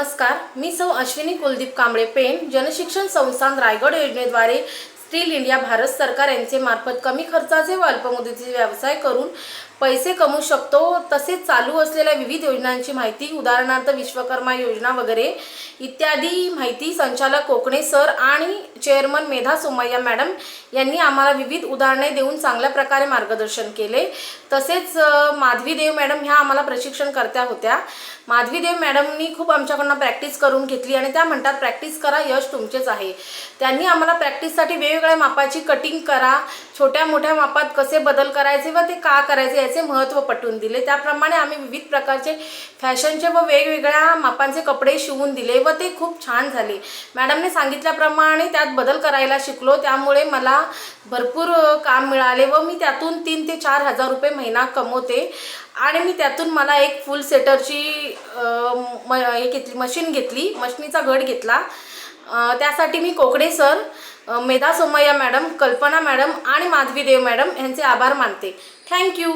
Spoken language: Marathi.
नमस्कार, मी सौ अश्विनी कुलदीप कांबळे पेन जनशिक्षण संस्थान रायगड योजनेद्वारे स्टील इंडिया भारत सरकार यांचे मार्फत कमी खर्चाचे व अल्पमुदतीचे व्यवसाय करून पैसे कमवू शकतो। तसेच चालू असलेल्या विविध योजनांची माहिती, उदाहरणार्थ विश्वकर्मा योजना वगैरे इत्यादी माहिती संचालक कोकणे सर आणि चेअरमन मेधा सोमय्या मॅडम यांनी आम्हाला विविध उदाहरणे देऊन चांगल्या प्रकारे मार्गदर्शन केले। तसेच माधवी देव मॅडम ह्या आम्हाला प्रशिक्षणकर्त्या होत्या। माधवी देव मॅडमनी खूप आमच्याकडून प्रॅक्टिस करून घेतली आणि त्या म्हणतात प्रॅक्टिस करा, यश तुमचेच आहे। त्यांनी आम्हाला प्रॅक्टिससाठी वेगवेगळ्या मापाची कटिंग करा, छोट्या मोठ्या मापात कसे बदल करायचे व ते का करायचे याचे महत्त्व पटवून दिले। त्याप्रमाणे आम्ही विविध प्रकारचे फॅशनचे व वेगवेगळ्या मापांचे कपडे शिवून दिले व ते खूप छान झाले। मॅडमने सांगितल्याप्रमाणे त्यात बदल करायला शिकलो, त्यामुळे मला भरपूर काम मिळाले व मी त्यातून 3 ते 4 हजार रुपये महिना कमवते आणि मी त्यातून मला एक फुल सेटरची मशीन घेतली, मशीनीचा घट घेतला। त्यासाठी मी कोकणे सर, मेधा सोमय्या मॅडम, कल्पना मॅडम आणि माधवी देव मॅडम यांचे आभार मानते। थँक्यू।